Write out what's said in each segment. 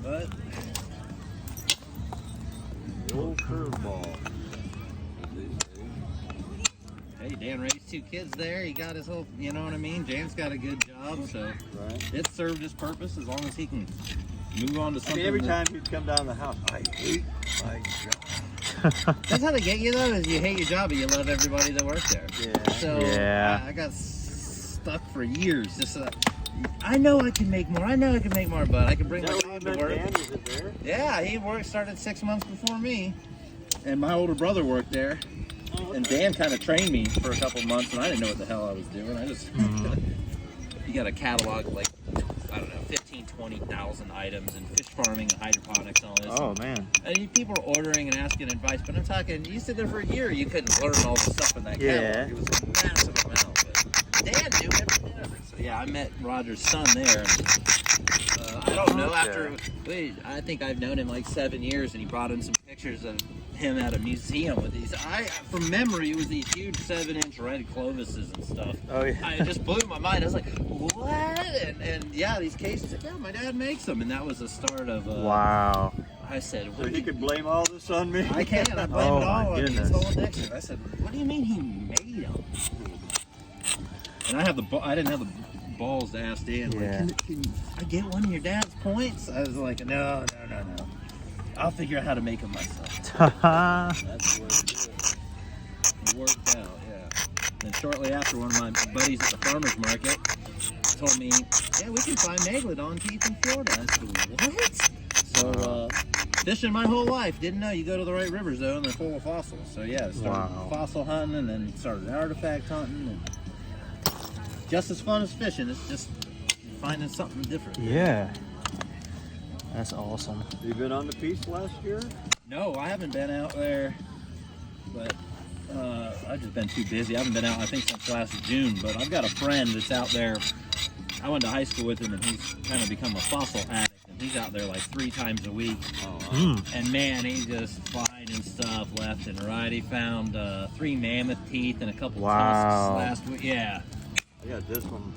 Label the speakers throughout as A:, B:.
A: But the old curveball. Hey, Dan raised 2 kids there. He got his whole, you know what I mean? Jan's got a good job, so it served his purpose as long as he can move on to something.
B: Every time he'd come down the house, I hate my job.
A: That's how they get you, though, is you hate your job, but you love everybody that works there.
B: Yeah.
A: So I got stuck for years. Just I know I can make more. I know I can make more, but I can bring my dog to work.
B: Dan, is it there?
A: Yeah, he started 6 months before me, and my older brother worked there. And Dan kind of trained me for a couple months, and I didn't know what the hell I was doing. I just, you got a catalog of like, I don't know, 15, 20,000 items in fish farming and hydroponics and all this.
B: Oh, man.
A: And people are ordering and asking advice, but I'm talking, you sit there for a year, you couldn't learn all the stuff in that catalog. It was a massive amount. But Dan knew everything. So yeah, I met Roger's son there. And, I don't know, I think I've known him like 7 years, and he brought in some pictures of him at a museum with these. From memory, it was these huge 7-inch red clovises and stuff.
B: Oh yeah.
A: It just blew my mind. I was like, what? And yeah, these cases. Yeah, my dad makes them, and that was the start of.
B: Wow.
A: I said,
B: so he could blame all this on me.
A: I can. I blame it all on his whole addiction. I said, what do you mean he made them? And I didn't have the balls to ask Dan.
B: Yeah.
A: Like, can I get one of your dad's points? I was like, no. I'll figure out how to make them myself. That's the way to do it. It worked out, yeah. And shortly after, one of my buddies at the farmer's market told me, yeah, we can find megalodon teeth in Florida. I said, what? So, fishing my whole life. Didn't know you go to the right rivers, though, and they're full of fossils. So, yeah, started fossil hunting, and then started artifact hunting. And just as fun as fishing. It's just finding something different.
B: Yeah. That's awesome.
C: You been on the piece last year?
A: No, I haven't been out there, but I've just been too busy. I haven't been out, I think, since last June, but I've got a friend that's out there. I went to high school with him, and he's kind of become a fossil addict, and he's out there like 3 times a week. And man, he's just finding stuff left and right. He found 3 mammoth teeth and a couple tusks last week. Yeah.
C: I got this one.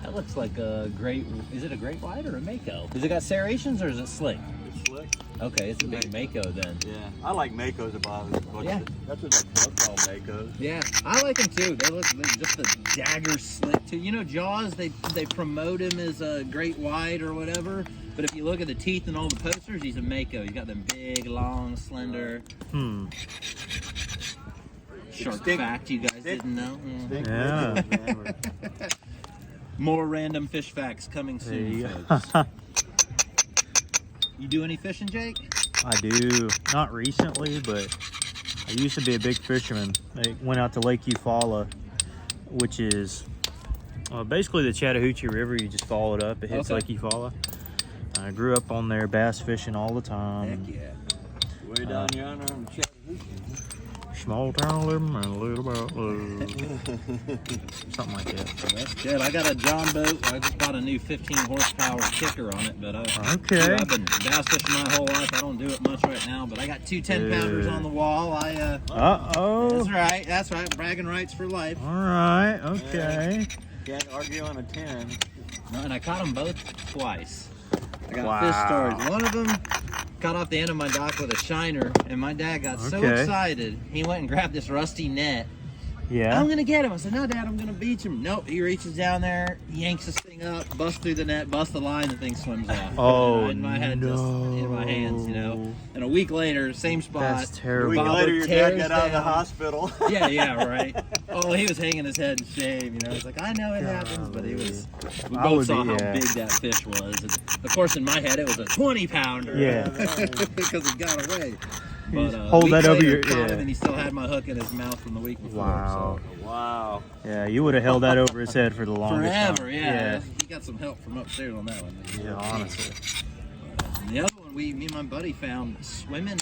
A: That looks like a great, is it a great white or a mako? Has it got serrations or is it slick?
C: It's slick.
A: Okay, it's a big mako then.
C: Yeah, I like makos about it.
A: Yeah.
C: That's what like Buck call makos.
A: Yeah, I like them too. They look just the dagger slit too. You know, Jaws, they promote him as a great white or whatever. But if you look at the teeth and all the posters, he's a mako. He's got them big, long, slender. Shark fact you guys didn't know.
B: Yeah.
A: More random fish facts coming soon, folks. You do any fishing, Jake?
B: I do. Not recently, but I used to be a big fisherman. I went out to Lake Eufaula, which is basically the Chattahoochee River. You just follow it up. It hits Lake Eufaula. I grew up on there bass fishing all the time.
A: Heck yeah.
C: Way down yonder on Chattahoochee.
B: Small town living and a little about love. Something like that.
A: That's good. I got a John boat. I just bought a new 15 horsepower kicker on it, but I've been bass fishing my whole life. I don't do it much right now, but I got 2 10-pounders on the wall. That's right. Bragging rights for life.
B: All right. Okay.
C: Can't argue on a 10.
A: No, and I caught them both twice. I got fish stories. One of them caught off the end of my dock with a shiner, and my dad got so excited, he went and grabbed this rusty net.
B: Yeah.
A: I'm going to get him. I said, no, Dad, I'm going to beach him. Nope. He reaches down there, he yanks this thing up, busts through the net, busts the line, the thing swims off.
B: Oh,
A: and my head just in my hands, you know. And a week later, same spot.
B: That's terrible.
C: A week later, your dad got out of the hospital.
A: Yeah, right. Oh, he was hanging his head in shame, you know. He's like, I know it happens, but we both saw how big that fish was. And of course, in my head, it was a 20-pounder.
B: Yeah.
A: Because he got away. But
B: hold that over your
A: him, and he still had my hook in his mouth from the week before.
B: Wow.
A: So.
C: Wow.
B: Yeah, you would have held that over his head for the longest time.
A: Forever, yeah. He got some help from upstairs on that one.
B: Yeah, honestly.
A: And the other one, me and my buddy found swimming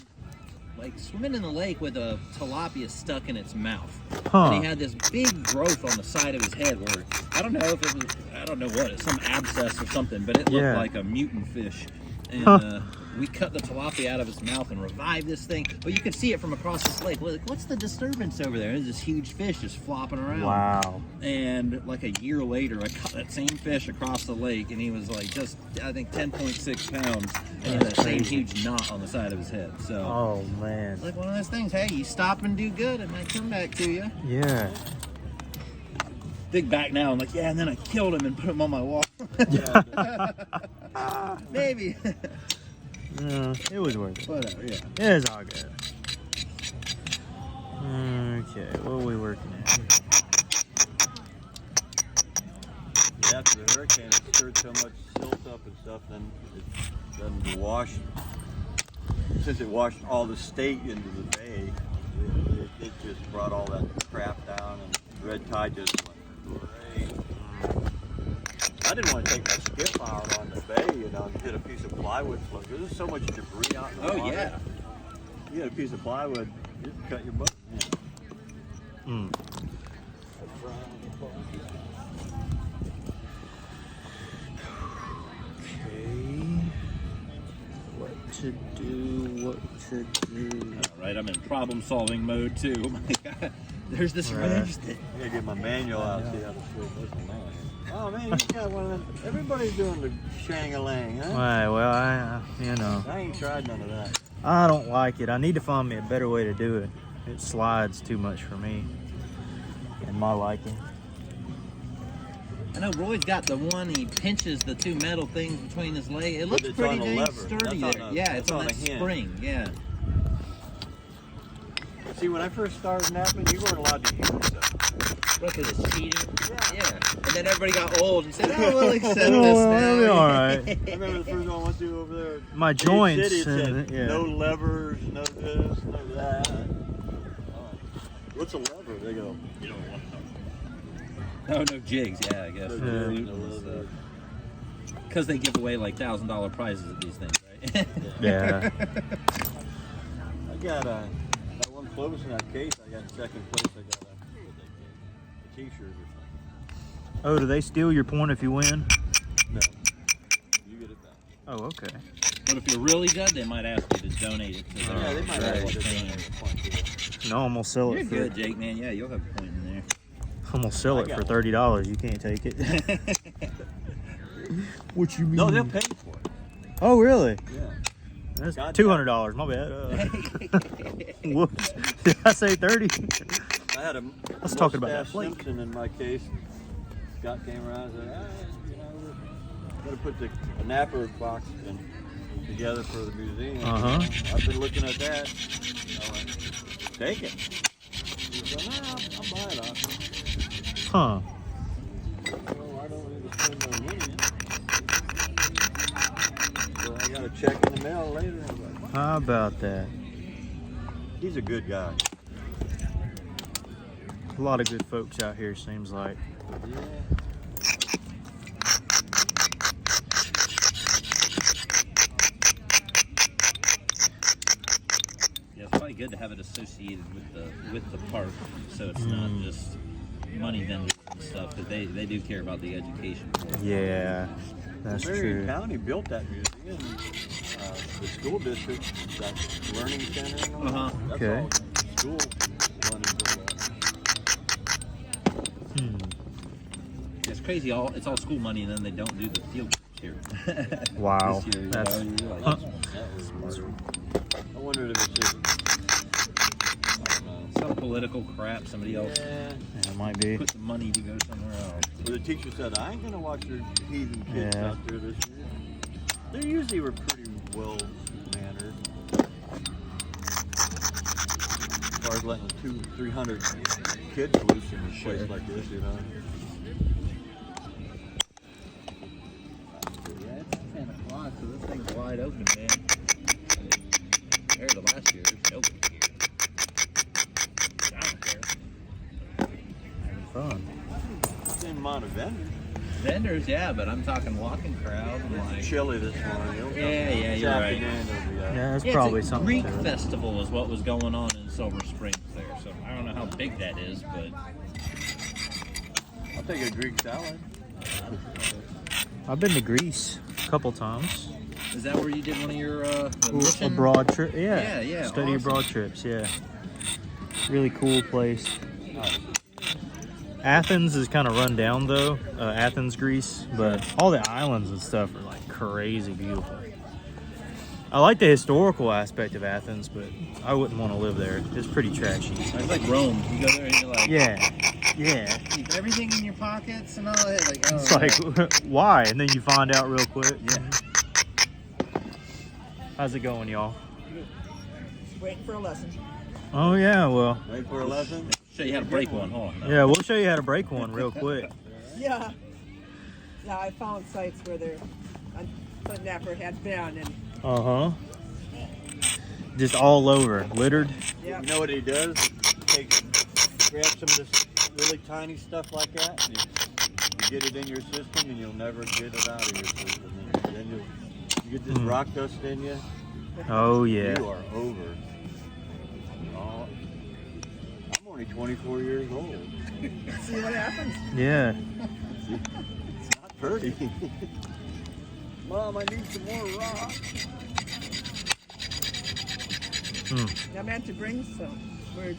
A: in the lake with a tilapia stuck in its mouth. And he had this big growth on the side of his head where, I don't know if it was, some abscess or something, but it looked like a mutant fish. And we cut the tilapia out of its mouth and revived this thing. But you could see it from across this lake. Like, what's the disturbance over there? There's this huge fish just flopping around.
B: Wow.
A: And like a year later, I caught that same fish across the lake, and he was like just, I think, 10.6 pounds, and he had that same huge knot on the side of his head. So,
B: Oh man.
A: it's like one of those things. Hey, you stop and do good, it might come back to you.
B: Yeah.
A: Think back now, I'm like, yeah, and then I killed him and put him on my wall. Maybe.
B: It was worth it.
A: Whatever, yeah.
B: It was all good. Okay, what are we working at here?
C: Yeah, after the hurricane, it stirred so much silt up and stuff, then it doesn't wash. Since it washed all the state into the bay, it just brought all that crap down, and red tide just went great. I didn't want to take my skiff out on the bay, and hit a piece of plywood float. There's so much debris out in the water.
A: Oh, yeah.
C: You had a piece of plywood, you cut your butt.
B: Mm. What to do.
A: All right, I'm in problem-solving mode, too. Oh, my God. There's this wrench that...
C: I gotta get my manual out and see how to switch this one on. Oh man, you got one of them. Everybody's doing the shang-a-lang, huh?
B: Right, well,
C: I ain't tried none of that.
B: I don't like it. I need to find me a better way to do it. It slides too much for me and my liking.
A: I know Roy's got the one, he pinches the two metal things between his legs. It looks
C: it's
A: pretty
C: on a
A: dang
C: lever.
A: sturdy
C: That's
A: there.
C: on a-
A: Yeah, it's
C: that's
A: on
C: on
A: that
C: a hinge.
A: spring, yeah.
C: See, when I first started napping, you weren't allowed to use them.
A: Look at this cheating. Yeah. And then everybody got old and said, oh, we'll accept this
B: Oh,
A: now.
B: it'll be all right.
C: I remember the first one I went to over there.
B: My
C: City,
B: joints,
C: it said,
B: yeah.
C: no levers, no this, no that. What's a lever? They go, you don't want to know.
A: Oh, no jigs, yeah, I guess.
C: No jigs, no levers.
A: Because they give away like $1,000 prizes at these things, right?
B: Yeah.
C: I got that one close in that case. I got in second place. I got a t-shirt or something.
B: Oh, do they steal your point if you win?
C: No, you get it back.
B: Oh, okay.
A: But if you're really good, they might ask you to donate it to
C: Yeah, they might
A: their
C: have
A: chain.
C: to.
B: No, I'm gonna sell
A: You're
B: it for.
A: good, Jake, man. Yeah, you'll have a point in there.
B: I'm gonna sell it for $30. You can't take it. What you mean?
C: No, they'll pay for it.
B: Oh, really?
C: Yeah.
B: That's
C: God
B: $200. My bad. Whoops. Did I say 30?
C: I had a
B: Let's talk about that
C: Mustache
B: flake.
C: Simpson in my case. Scott came around and said, we're going to put the napper box together for the museum.
B: Uh-huh.
C: I've been looking at that. I went, take it. He said, no, I'll buy it off you.
B: Huh.
C: Well, I don't need to spend no money. So I got a check in the mail later. I was like, what?
B: How about that?
C: He's a good guy.
B: A lot of good folks out here, seems like.
C: Yeah.
A: Yeah, it's probably good to have it associated with the park, so it's not just money vendors and stuff. Because they do care about the education.
B: Yeah, that's
C: Marion
B: true.
C: County built that museum. The school district, that learning center. And all
A: Uh-huh.
C: that.
B: Okay.
C: That's all school money for that.
A: It's crazy. It's all school money, and then they don't do the field trips here.
B: Wow.
A: This year, you
B: That's-
A: know, you're like,
B: Huh.
C: That was smart. I wondered if it's just, I don't know.
A: some political crap. Somebody else
C: Yeah.
B: Yeah, it might be.
A: put the money to go somewhere else.
C: Well, the teacher said, I ain't going to watch your heathen kids
B: Yeah.
C: out there this year. They usually were pretty well mannered. As far as letting 200-300 kids loose in a place like this, you know.
A: Yeah, it's 10 o'clock, so this thing's wide open, man. Compared to last year, there's nobody here. I don't care.
B: Having fun.
C: Same amount of vendors.
A: Vendors, yeah, but I'm talking walking crowd. And like,
C: Chilly this morning.
A: Yeah, you're right.
B: Yeah, that's
A: yeah,
B: probably
A: it's a
B: something.
A: Greek
B: to it.
A: festival is what was going on in Silver Springs there. So I don't know how big that is, but
C: I'll take a Greek salad.
B: I've been to Greece a couple times.
A: Is that where you did one of your mission?
B: Abroad trip. Yeah.
A: Yeah,
B: Study
A: awesome.
B: abroad trips. Yeah. Really cool place. Athens is kind of run down though. Athens, Greece, but all the islands and stuff are like crazy beautiful. I like the historical aspect of Athens, but I wouldn't want to live there. It's pretty trashy.
A: It's like Rome. You go there and you're like,
B: Yeah.
A: keep everything in your pockets and all that. Like, oh,
B: It's like, why? And then you find out real quick.
A: yeah.
B: How's it going, y'all?
D: Waiting for a lesson.
B: Oh yeah, well,
C: Wait for a lesson.
A: Show you how to break one, huh?
B: yeah, we'll show you how to break one real quick.
D: Yeah. Yeah, I found sites where they're Flint-Knapper had been, and
B: Just all over, littered.
D: yeah.
C: You know what he does? Grab some of this really tiny stuff like that, and you get it in your system, and you'll never get it out of your system. And then you get this rock dust in you.
B: Oh yeah.
C: You are over. Oh, I'm only 24 years old.
D: See what happens.
B: Yeah.
C: It's not pretty. Mom, I need some more rock.
D: I meant to bring some. We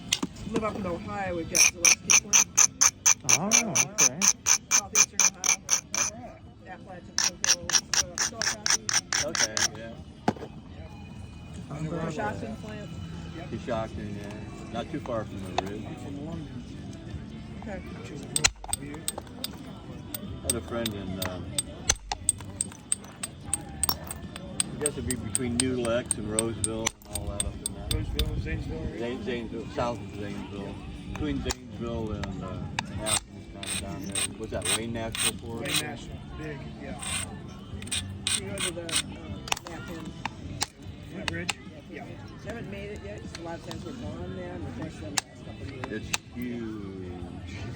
D: live up in Ohio. We've got Gillespie Flint,
B: Oh, okay.
D: southeastern Ohio, Appalachian Hills,
C: Okay, yeah.
D: Shotton Plant.
C: Shocking, yeah. Not too far from the ridge.
D: Okay.
C: I had a friend in, I guess it'd be between New Lex and Roseville and all that up in that.
E: Roseville, Zanesville.
C: Zanesville, south of Zanesville. Between Zanesville and Athens, kind of down there. What's that, Wayne National Forest?
E: Wayne National, big, yeah.
D: You go to the Knap-In.
E: Flint Ridge? Yeah.
D: You haven't made it yet. Just a lot of times we're gone there, and we've done the last couple of years.
C: It's huge.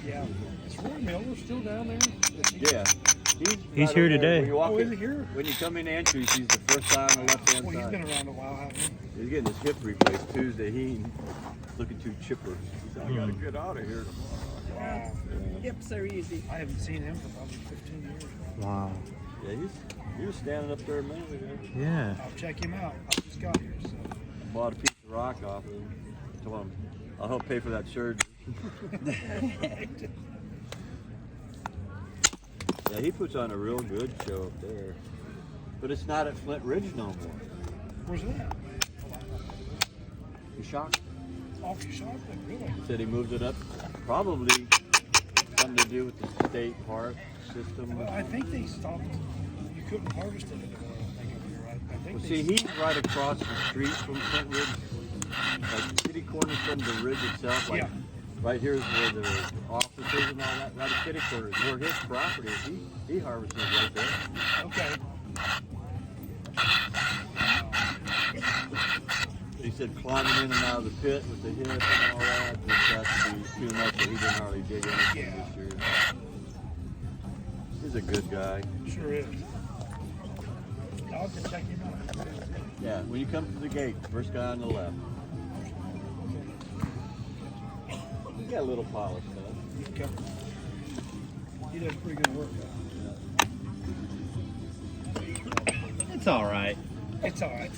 E: Yeah. Is Roy Miller still down there?
C: Yeah.
B: He's
C: right
B: here
C: over there.
B: today.
C: When you walk
E: Oh, is
C: in-
E: he here?
C: When you come in entries, he's the first guy on the left-hand
E: Well, he's
C: side.
E: been around a while, hasn't he?
C: He's getting his hip replaced Tuesday. He's looking too chipper. He said, I gotta get out of here tomorrow.
E: Wow.
D: Hips are easy.
E: I haven't seen him for probably 15 years.
B: Wow.
C: Yeah, he was standing up there a minute ago.
B: Yeah.
E: I'll check him out. I just got here, so.
C: Bought a piece of rock off of him. Told him, I'll help pay for that surgery. Yeah, he puts on a real good show up there. But it's not at Flint Ridge no more.
E: Where's that?
C: You shocked?
E: Off your shop, really?
C: He said he moved it up. Probably something to do with the state park system.
E: Well, I think they stopped. You couldn't harvest it anymore, I think, up here, right? I think
C: Well,
E: they
C: see, he's right across the street from Flint Ridge. Like kitty corner from the ridge itself. Like
E: Yeah.
C: right here is where the offices and all that. Right at kitty corner is where his property is. He harvests right there.
E: Okay.
C: He said climbing in and out of the pit with the hip and all that, just got to be too much, so he didn't hardly dig anything this year. He's a good guy.
E: Sure is. I'll have to check him out.
C: Yeah, when you come to the gate, first guy on the left. He got a little polish though.
E: Okay. He does pretty good work.
A: It's all right.
E: It's all right.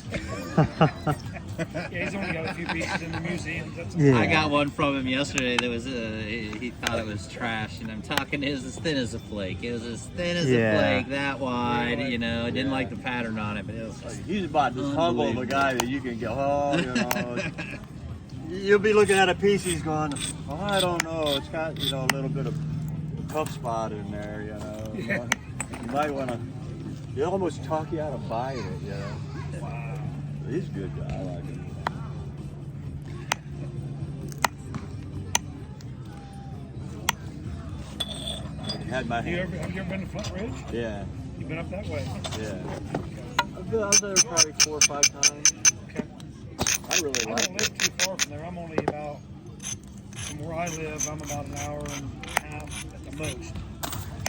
E: Yeah, he's only got a few pieces in the museum. That's all.
B: Yeah.
A: I got one from him yesterday that was, he thought it was trash, and I'm talking, it was as thin as a flake. It was as thin as
B: Yeah.
A: a flake, that wide,
E: Really?
A: you know. I didn't
C: Yeah.
A: like the pattern on it, but it was just,
C: He's about as humble of a
A: Unbelievable.
C: guy that you can go, oh, you know. You'll be looking at a piece, he's going, oh, I don't know. It's got, you know, a little bit of tough spot in there, you know.
E: Yeah.
C: You might want to, he'll almost talk you out of buying it, you know.
E: Wow.
C: He's a good guy, I like him. Had my
E: Have you
C: hand.
E: ever been to Flint Ridge?
C: Yeah,
E: You've been up that way?
C: yeah. I was there probably 4 or 5 times.
E: Okay.
C: I really
E: I
C: like
E: don't
C: it.
E: live too far from there. I'm only about, from where I live, I'm about an hour and a half at the most.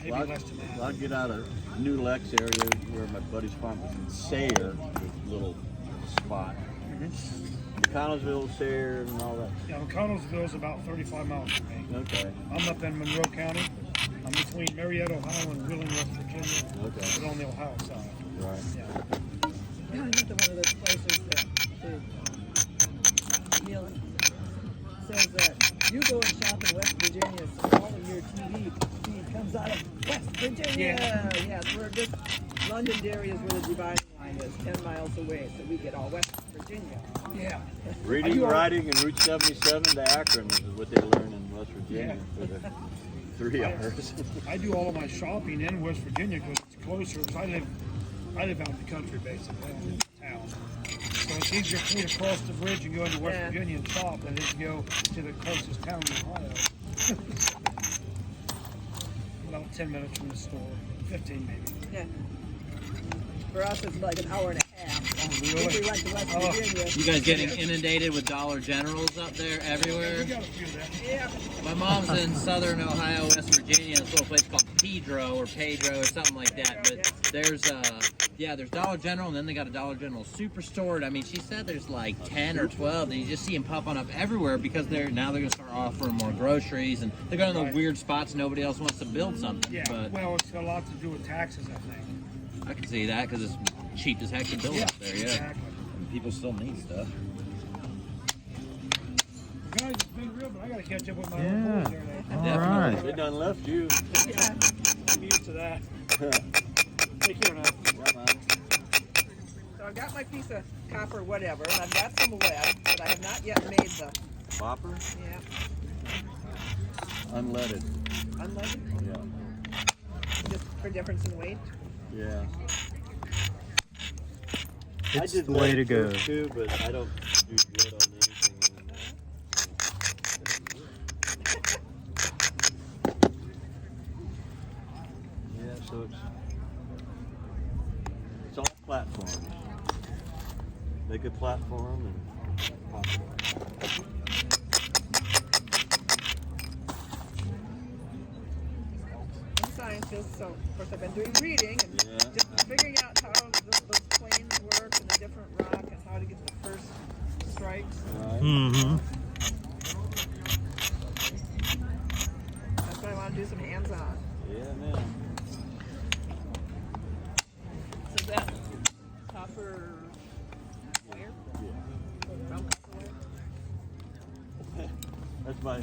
E: Maybe
C: Well,
E: less than that.
C: I'll get out of New Lex area where my buddy's farm was in Sayre, this little spot. Connellsville, Sayre, and all that.
E: Yeah, Connellsville's about 35 miles from me.
C: Okay,
E: I'm up in Monroe County. I'm between Marietta, Ohio, and Wheeling, West Virginia.
C: okay,
E: But on the Ohio side.
C: right.
E: Yeah.
D: is that you go and shop in West Virginia, so all of your TV feed comes out of West Virginia. Yes, we're just Londonderry is where the dividing line is, 10 miles away, so we get all West Virginia.
E: Yeah.
C: Reading, writing, and Route 77 to Akron is what they learn in West Virginia for the 3 hours.
E: I do all of my shopping in West Virginia because it's closer. Because I live out in the country basically, I live in town. So it's easier for me to cross the bridge and go into West Virginia and shop than it is to go to the closest town in Ohio. About 10 minutes from the store, 15 maybe.
D: Yeah. For us, it's like an hour and a half.
E: Oh, really?
D: If we went to West Virginia.
A: You guys getting inundated with Dollar Generals up there everywhere?
E: We got a few there.
D: Yeah.
A: My mom's in southern Ohio, West Virginia. This little place called Pedro or something like that. But there's there's Dollar General, and then they got a Dollar General Superstore. And I mean, she said there's like 10 or 12, and you just see them popping up everywhere because they're going to start offering more groceries, and they're going to the weird spots nobody else wants to build something.
E: Yeah,
A: But
E: well, it's got a lot to do with taxes, I think.
A: I can see that because it's cheap as heck to build up there. Yeah,
E: Exactly.
A: and people still need stuff.
E: Guys, it's been real, but I got to catch up with my
B: Yeah.
E: old boys there.
B: All right.
C: They done left you.
D: Yeah.
E: I'm used to that. Take care now.
C: Come on.
D: So I've got my piece of copper, whatever, and I've got some lead, but I have not yet made the
C: Bopper? Unleaded.
D: unleaded,
C: Yeah.
D: just for difference in weight.
C: Yeah.
B: It's the way to go.
C: Too, but I don't do good on anything. Yeah, so it's all platforms. Make a platform and pop it up.
D: I'm a scientist, so of course I've been doing reading and
C: Yeah.
D: just figuring out how those planes work and the different rock and how to get the first strikes.
C: Right.
B: Mm-hmm.
D: That's why I want to do some hands-on.
C: Yeah, man.
D: So that copper wire? Brown copper wire?
C: That's I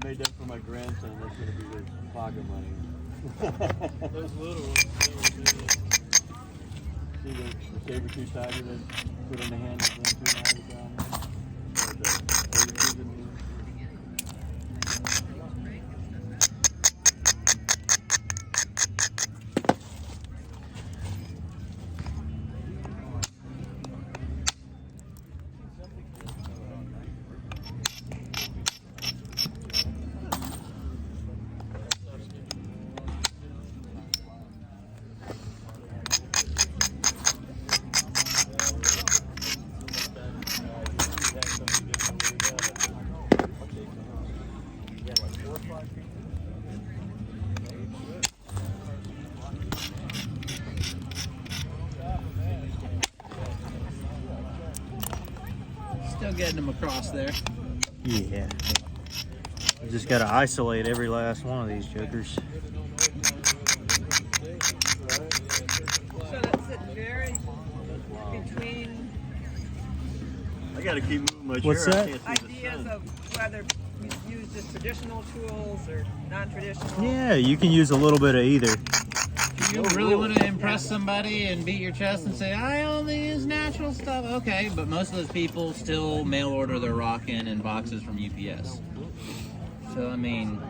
C: made that for my grandson. That's going to be his pocket money.
E: Those little ones.
C: See the saber-tooth tiger that put in the hand of them 2 miles down there? Or the saber-tooth in the-
A: Still getting them across there.
B: Yeah. You just got to isolate every last one of these jokers.
D: So that's it, very between
C: I got to keep moving my chair.
B: What's
C: I
B: that?
C: can't see the
D: ideas
C: sun.
D: of whether you use just traditional tools or non-traditional.
B: Yeah, you can use a little bit of either.
A: You really want to impress somebody and beat your chest and say, I only use natural stuff. Okay, but most of those people still mail order their rock in boxes from UPS. So, I mean,